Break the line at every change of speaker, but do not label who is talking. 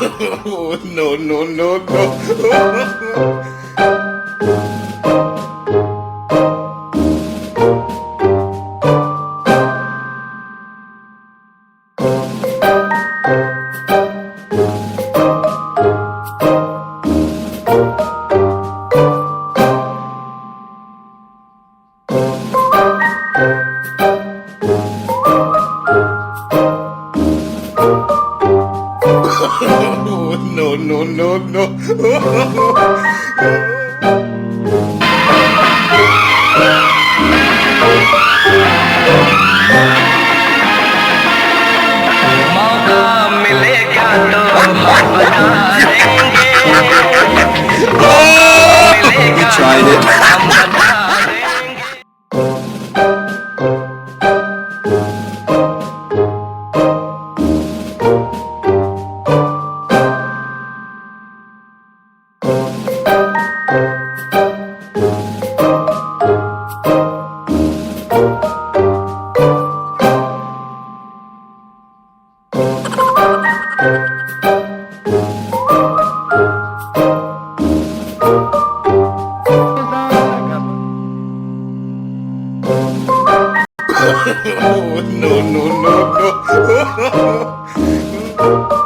Oh, no, no, no, no. Oh, no, no, no,
मौका मिलेगा तो हम बता देंगे मौका मिलेगा तो हम बता देंगे
Oh, no, no, no, no.